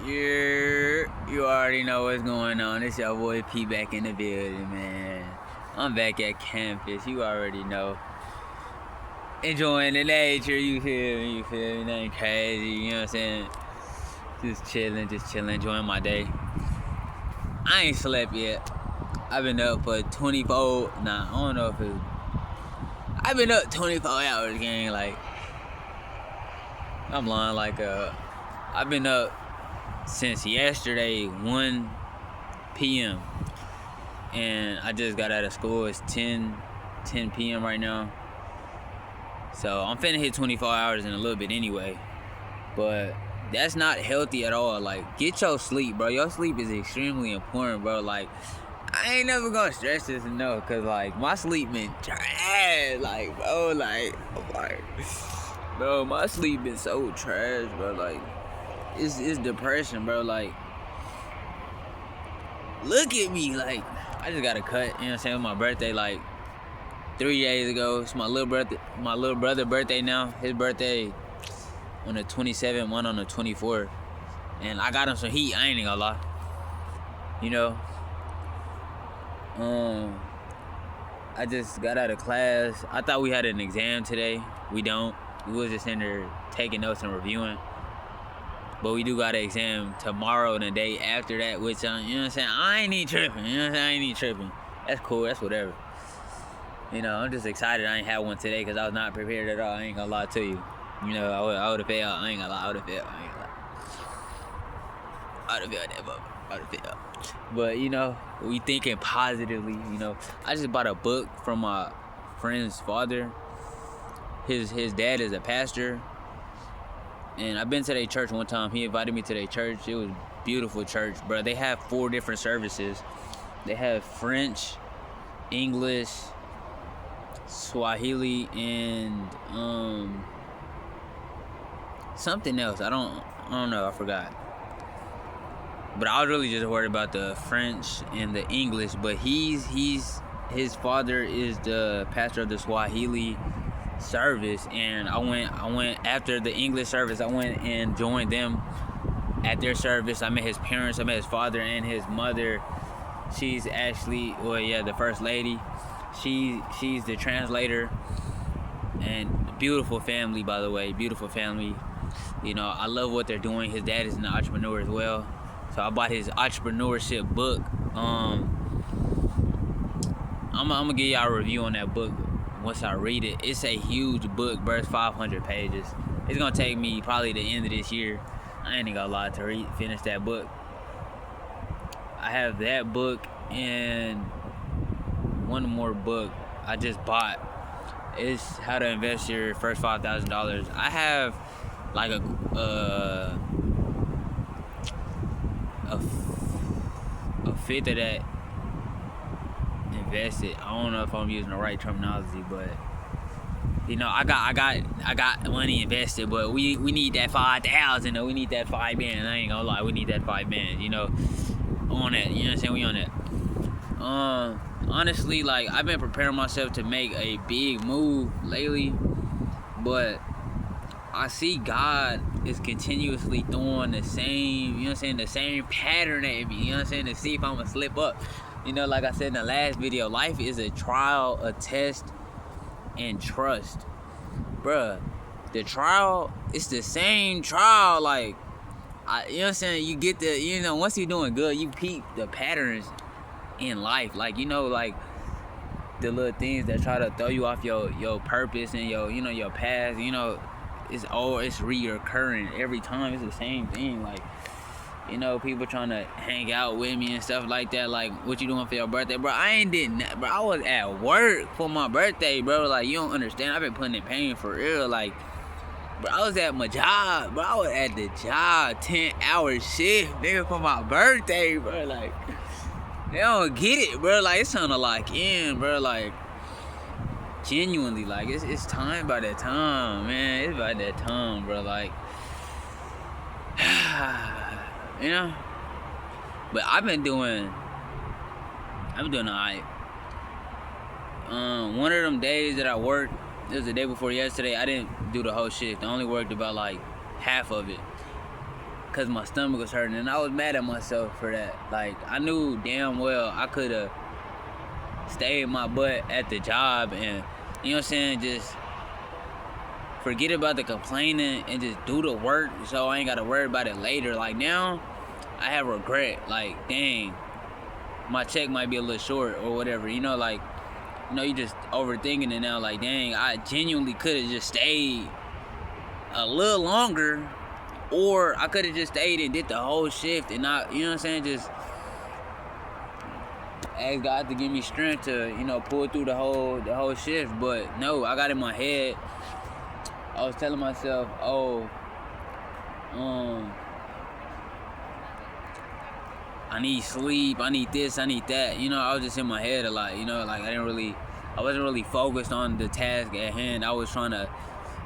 You already know what's going on. It's your boy P back in the building, man. I'm back at campus. You already know. Enjoying the nature, you feel me? Nothing crazy, you know what I'm saying? Just chilling, enjoying my day. I ain't slept yet. I've been up for 24. Nah, I don't know if it. I've been up 24 hours, gang. Like, I'm lying. I've been up since yesterday, 1 p.m. And I just got out of school. It's 10 p.m. right now. So I'm finna hit 24 hours in a little bit anyway. But that's not healthy at all. Like, get your sleep, bro. Your sleep is extremely important, bro. Like, I ain't never gonna stress this enough, cause like my sleep been trash. Like, bro, bro, my sleep been so trash, bro. Like, it's depression, bro. Like, look at me. Like, I just got a cut, you know what I'm saying, with my birthday like 3 days ago. It's my little brother's birthday now. His birthday on the 27th, one on the 24th. And I got him some heat, I ain't even gonna lie. You know? I just got out of class. I thought we had an exam today. We don't. We was just in there taking notes and reviewing. But we do got an exam tomorrow and the day after that, which, you know what I'm saying? I ain't even tripping. You know what I'm saying? I ain't even tripping. That's cool. That's whatever. You know, I'm just excited I ain't had one today because I was not prepared at all. I ain't gonna lie to you. You know, I would have failed. I ain't gonna lie. I would have failed. I would have failed that mother. I would have failed. But, you know, we thinking positively, you know. I just bought a book from my friend's father. His dad is a pastor. And I've been to their church one time. He invited me to their church. It was a beautiful church, bro. They have 4 different services. They have French, English, Swahili, and something else. I don't know. I forgot. But I was really just worried about the French and the English. But his father is the pastor of the Swahili service, and I went after the English service. I went and joined them at their service. I met his parents. I met his father and his mother. She's actually, the first lady. She's the translator. And beautiful family, by the way. Beautiful family. You know, I love what they're doing. His dad is an entrepreneur as well. So I bought his entrepreneurship book. I'm gonna give y'all a review on that book once I read it. It's a huge book, bro. It's 500 pages. It's gonna take me probably the end of this year. I ain't gonna lie, to finish that book. I have that book and one more book I just bought. It's How to Invest Your First $5,000. I have like a fifth of that invested. I don't know if I'm using the right terminology, but you know, I got money invested, but we need that 5,000. We need that 5 bands. I ain't gonna lie, we need that 5 bands. You know, on that. You know what I'm saying? We on that. Honestly, like, I've been preparing myself to make a big move lately, but I see God is continuously throwing the same, you know what I'm saying, the same pattern at me, you know what I'm saying, to see if I'm gonna slip up. You know, like I said in the last video, life is a trial, a test, and trust. Bruh, the trial, it's the same trial. Like, you know what I'm saying, you get the, you know, once you're doing good, you peep the patterns in life. Like, you know, like, the little things that try to throw you off your purpose and your, you know, your path, you know, it's reoccurring every time. It's the same thing. Like, you know, people trying to hang out with me and stuff like that. Like, what you doing for your birthday? Bro, I ain't did nothing, bro. I was at work for my birthday, bro. Like, you don't understand. I've been putting in pain for real. Like, bro, I was at my job, bro. I was at the job, 10-hour shift, nigga, for my birthday, bro. Like, they don't get it, bro. Like, it's time to lock in, bro. Like, genuinely, like, it's time by that time, man. It's by that time, bro. Like, you know. But I've been doing alright. One of them days that I worked, it was the day before yesterday. I didn't do the whole shift. I only worked about like half of it. because my stomach was hurting, and I was mad at myself for that. Like, I knew damn well I could have stayed my butt at the job and, you know what I'm saying, just forget about the complaining and just do the work so I ain't got to worry about it later. Like, now I have regret. Like, dang, my check might be a little short or whatever, you know, like, you know, you just overthinking it now. Like, dang, I genuinely could have just stayed a little longer, or I could have just stayed and did the whole shift and not, you know what I'm saying, just ask God to give me strength to, you know, pull through the whole shift. But no, I got in my head, I was telling myself, I need sleep, I need this, I need that. You know, I was just in my head a lot, you know, like I wasn't really focused on the task at hand. I was trying to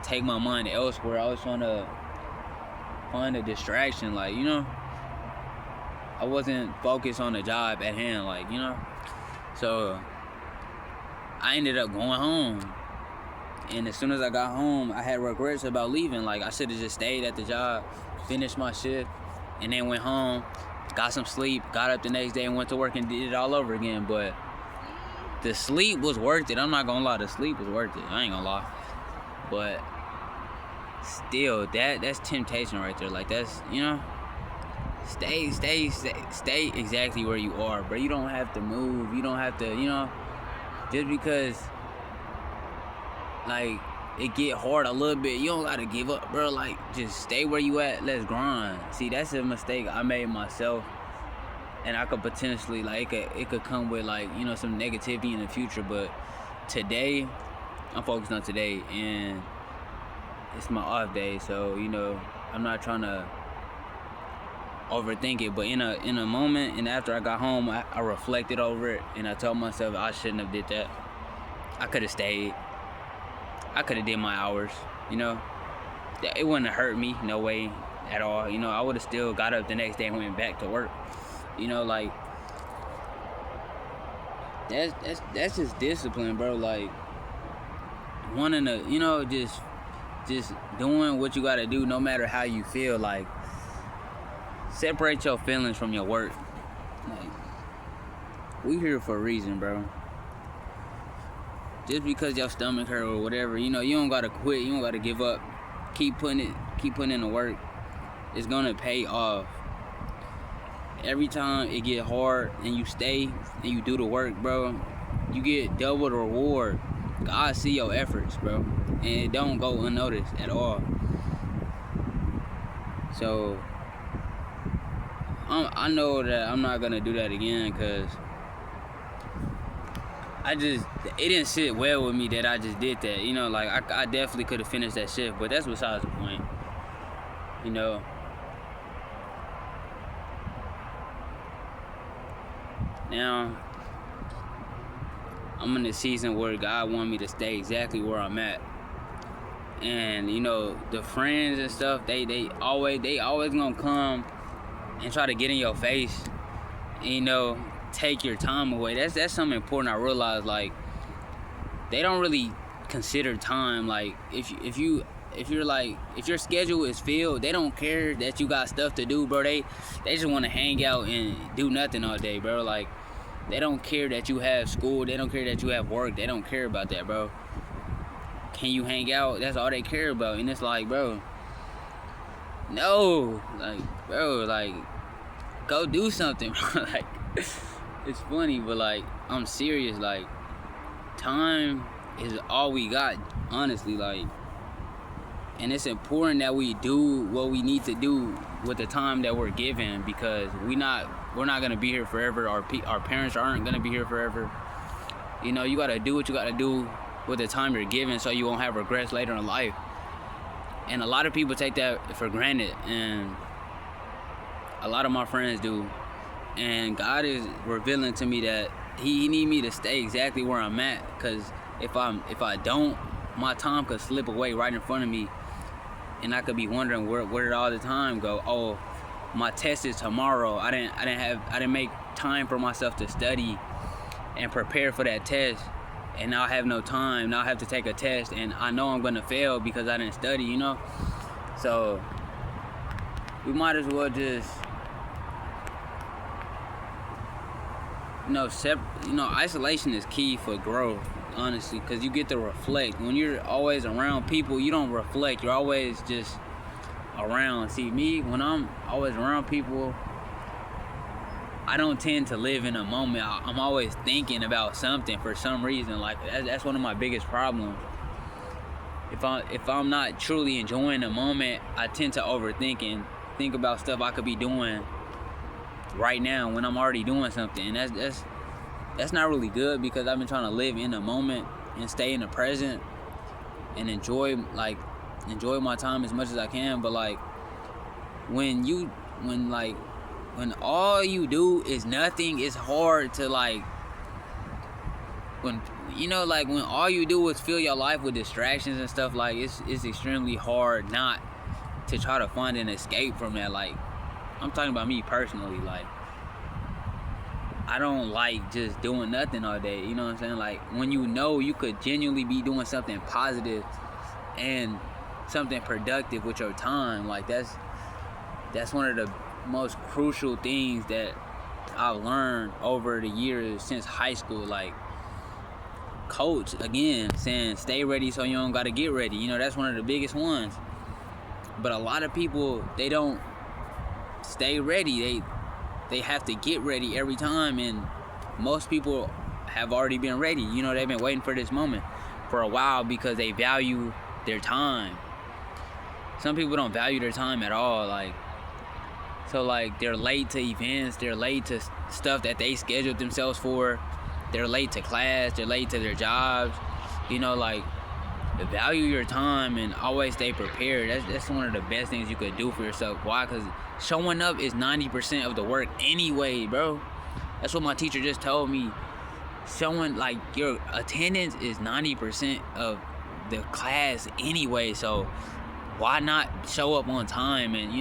take my mind elsewhere. I was trying to find a distraction, like, you know. I wasn't focused on the job at hand, like, you know. So I ended up going home. And as soon as I got home, I had regrets about leaving. Like, I should have just stayed at the job, finished my shift, and then went home, got some sleep, got up the next day and went to work and did it all over again. But the sleep was worth it. I'm not gonna lie, the sleep was worth it. I ain't gonna lie. But still, that's temptation right there. Like, that's, you know, stay exactly where you are, bro. You don't have to move. You don't have to, you know, just because, like, it get hard a little bit, you don't gotta give up, bro. Like, just stay where you at. Let's grind. See, that's a mistake I made myself, and I could potentially, like, it could come with, like, you know, some negativity in the future. But today, I'm focused on today, and it's my off day, so, you know, I'm not trying to overthink it. But in a moment, and after I got home, I reflected over it, and I told myself I shouldn't have did that. I could have stayed. I could have did my hours, you know. It wouldn't have hurt me, no way at all. You know, I would have still got up the next day and went back to work. You know, like, that's just discipline, bro. Like, wanting to, you know, just doing what you gotta do, no matter how you feel. Like, separate your feelings from your work. Like, we here for a reason, bro. Just because your stomach hurt or whatever, you know, you don't gotta quit. You don't gotta give up. Keep putting in the work. It's gonna pay off. Every time it get hard and you stay and you do the work, bro, you get double the reward. God see your efforts, bro, and it don't go unnoticed at all. So I know that I'm not gonna do that again, because it didn't sit well with me that I just did that. You know, like, I definitely could have finished that shift, but that's besides the point. You know, now I'm in a season where God want me to stay exactly where I'm at. And, you know, the friends and stuff, they always gonna come and try to get in your face and, you know, take your time away. That's something important I realized. Like, they don't really consider time. Like, if your schedule is filled, they don't care that you got stuff to do, bro. They just want to hang out and do nothing all day, bro. Like, they don't care that you have school. They don't care that you have work. They don't care about that, bro. Can you hang out? That's all they care about. And it's like, bro, no, like, bro, like, go do something, bro. Like, it's funny, but, like, I'm serious. Like, time is all we got, honestly. Like, and it's important that we do what we need to do with the time that we're given, because we're not gonna be here forever. Our parents aren't gonna be here forever. You know, you gotta do what you gotta do with the time you're given, so you won't have regrets later in life. And a lot of people take that for granted, and a lot of my friends do. And God is revealing to me that He need me to stay exactly where I'm at, because if I don't, my time could slip away right in front of me, and I could be wondering where did all the time go? Oh, my test is tomorrow. I didn't make time for myself to study and prepare for that test, and now I have no time. Now I have to take a test, and I know I'm gonna fail because I didn't study, you know. So we might as well just, isolation is key for growth, honestly, because you get to reflect. When you're always around people, you don't reflect. You're always just around. See, me, when I'm always around people, I don't tend to live in a moment. I'm always thinking about something for some reason. Like, that's one of my biggest problems. If I'm not truly enjoying the moment, I tend to overthink and think about stuff I could be doing right now when I'm already doing something. And that's not really good, because I've been trying to live in the moment and stay in the present and enjoy my time as much as I can. But like, when all you do is nothing, it's hard to when all you do is fill your life with distractions and stuff, like it's extremely hard not to try to find an escape from that. Like, I'm talking about me personally. Like, I don't like just doing nothing all day, you know what I'm saying? Like, when you could genuinely be doing something positive and something productive with your time, like that's one of the most crucial things that I've learned over the years since high school. Like, coach, again, saying stay ready so you don't gotta get ready. That's one of the biggest ones. But a lot of people, they don't stay ready. They have to get ready every time, and most people have already been ready. They've been waiting for this moment for a while because they value their time. Some people don't value their time at all. So they're late to events, they're late to stuff that they scheduled themselves for, they're late to class, they're late to their jobs. Value your time and always stay prepared. That's one of the best things you could do for yourself. Why? Because showing up is 90% of the work anyway, bro. That's what my teacher just told me. Your attendance is 90% of the class anyway, so why not show up on time and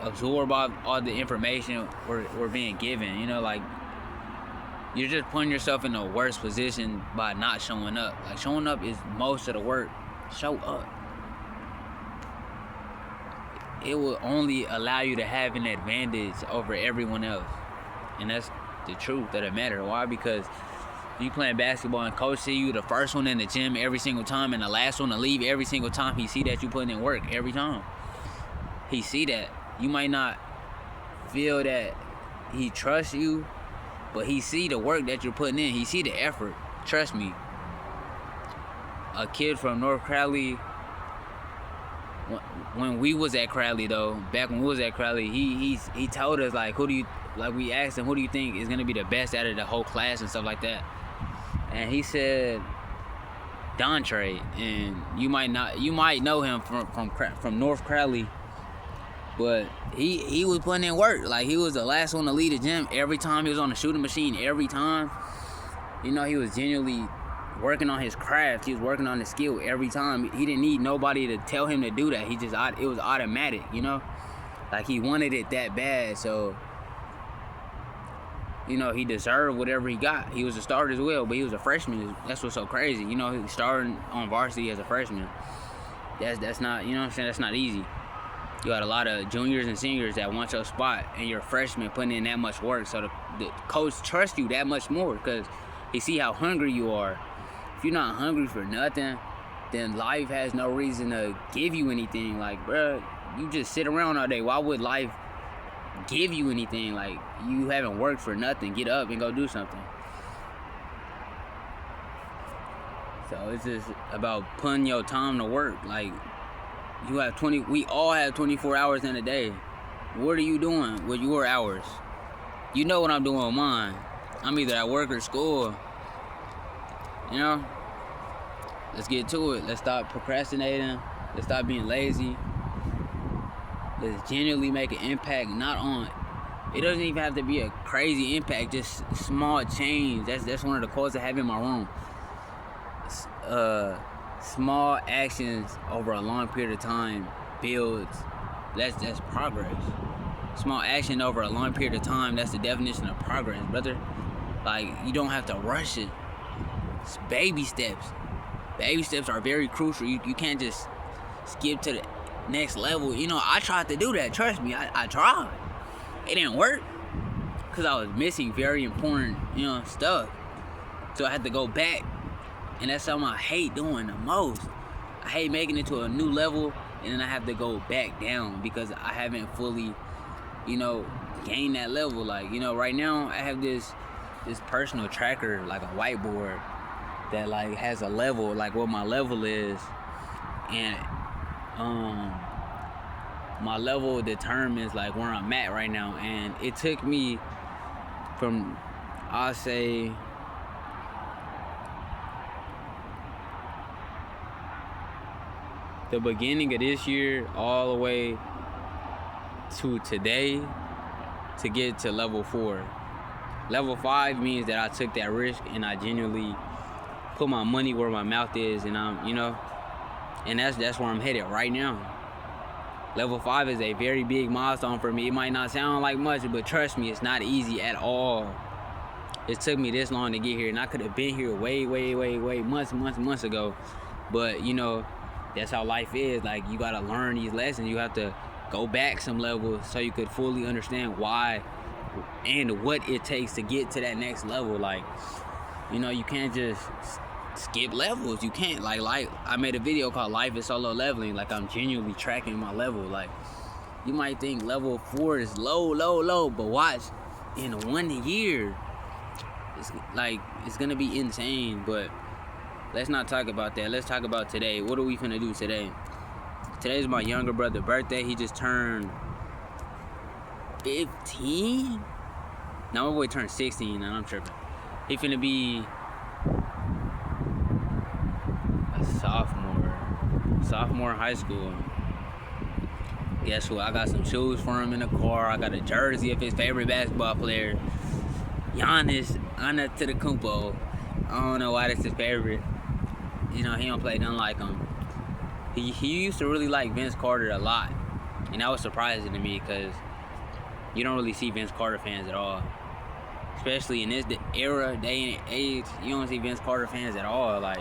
absorb all the information we're being given. You're just putting yourself in a worse position by not showing up. Showing up is most of the work. Show up. It will only allow you to have an advantage over everyone else. And that's the truth of the matter. Why? Because you playing basketball and coach see you the first one in the gym every single time and the last one to leave every single time. He see that you putting in work every time. He see that. You might not feel that he trusts you, but he see the work that you're putting in. He see the effort. Trust me. A kid from North Crowley, when we was at Crowley though, back when we was at Crowley, he told us we asked him, who do you think is gonna be the best out of the whole class and stuff like that, and he said Dontre, and you might know him from North Crowley. But he was putting in work. He was the last one to leave the gym every time. He was on the shooting machine every time. He was genuinely working on his craft. He was working on his skill every time. He didn't need nobody to tell him to do that. It was automatic, he wanted it that bad. So, he deserved whatever he got. He was a starter as well, but he was a freshman. That's what's so crazy. He was starting on varsity as a freshman. That's not, that's not easy. You got a lot of juniors and seniors that want your spot, and you're a freshman putting in that much work. So the coach trusts you that much more because he see how hungry you are. If you're not hungry for nothing, then life has no reason to give you anything. Bruh, you just sit around all day. Why would life give you anything? You haven't worked for nothing. Get up and go do something. So it's just about putting your time to work. We all have 24 hours in a day. What are you doing with your hours? You know what I'm doing with mine. I'm either at work or school. Let's get to it. Let's stop procrastinating. Let's stop being lazy. Let's genuinely make an impact. It doesn't even have to be a crazy impact. Just small change. That's one of the quotes I have in my room. Small actions over a long period of time builds. That's progress. Small action over a long period of time, that's the definition of progress, brother. You don't have to rush it. It's baby steps. Baby steps are very crucial. You can't just skip to next level. You know, I tried to do that. Trust me, I tried. It didn't work because I was missing very important, you know, stuff. So I had to go back, and that's something I hate doing the most. I hate making it to a new level, and then I have to go back down because I haven't fully, you know, gained that level. Like, you know, right now I have this personal tracker, like a whiteboard that like has a level, like what my level is, and my level determines like where I'm at right now. And it took me from, I'll say, the beginning of this year all the way to today to get to level 4. Level 5 means that I took that risk and I genuinely put my money where my mouth is, and I'm, you know, and that's where I'm headed right now. Level 5 is a very big milestone for me. It might not sound like much, but trust me, it's not easy at all. It took me this long to get here, and I could have been here way months ago. But you know, that's how life is. Like, you gotta learn these lessons. You have to go back some levels so you could fully understand why and what it takes to get to that next level. Like, you know, you can't just skip levels. You can't, like I made a video called Life is Solo Leveling. Like, I'm genuinely tracking my level. Like, you might think level 4 is low, but watch, in 1 year, it's gonna be insane. But let's not talk about that. Let's talk about today. What are we finna do today? Today's my younger brother's birthday. He just turned 15? Now my boy turned 16, and I'm tripping. He finna be a sophomore in high school. Guess what? I got some shoes for him in the car. I got a jersey of his favorite basketball player, Giannis Antetokounmpo. I don't know why that's his favorite. You know, he don't play nothing like him. He used to really like Vince Carter a lot, and that was surprising to me because you don't really see Vince Carter fans at all. Especially in this era, day and age, you don't see Vince Carter fans at all. Like,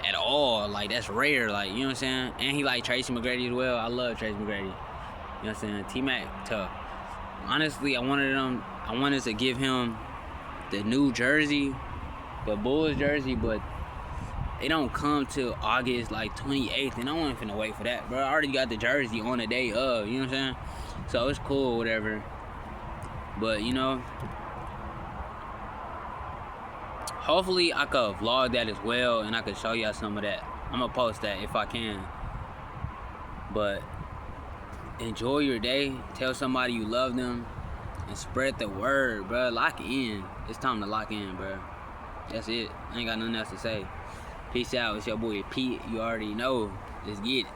at all. Like, that's rare. Like, you know what I'm saying? And he like Tracy McGrady as well. I love Tracy McGrady. You know what I'm saying? T-Mac, tough. Honestly, I wanted to give him the new jersey, the Bulls jersey, but it don't come till August like 28th, and I wasn't finna wait for that, bro. I already got the jersey on the day of, you know what I'm saying? So it's cool, whatever. But, you know, hopefully I could vlog that as well, and I could show y'all some of that. I'm gonna post that if I can. But enjoy your day. Tell somebody you love them, and spread the word, bro. Lock in. It's time to lock in, bro. That's it. I ain't got nothing else to say. Peace out. It's your boy Pete. You already know. Let's get it.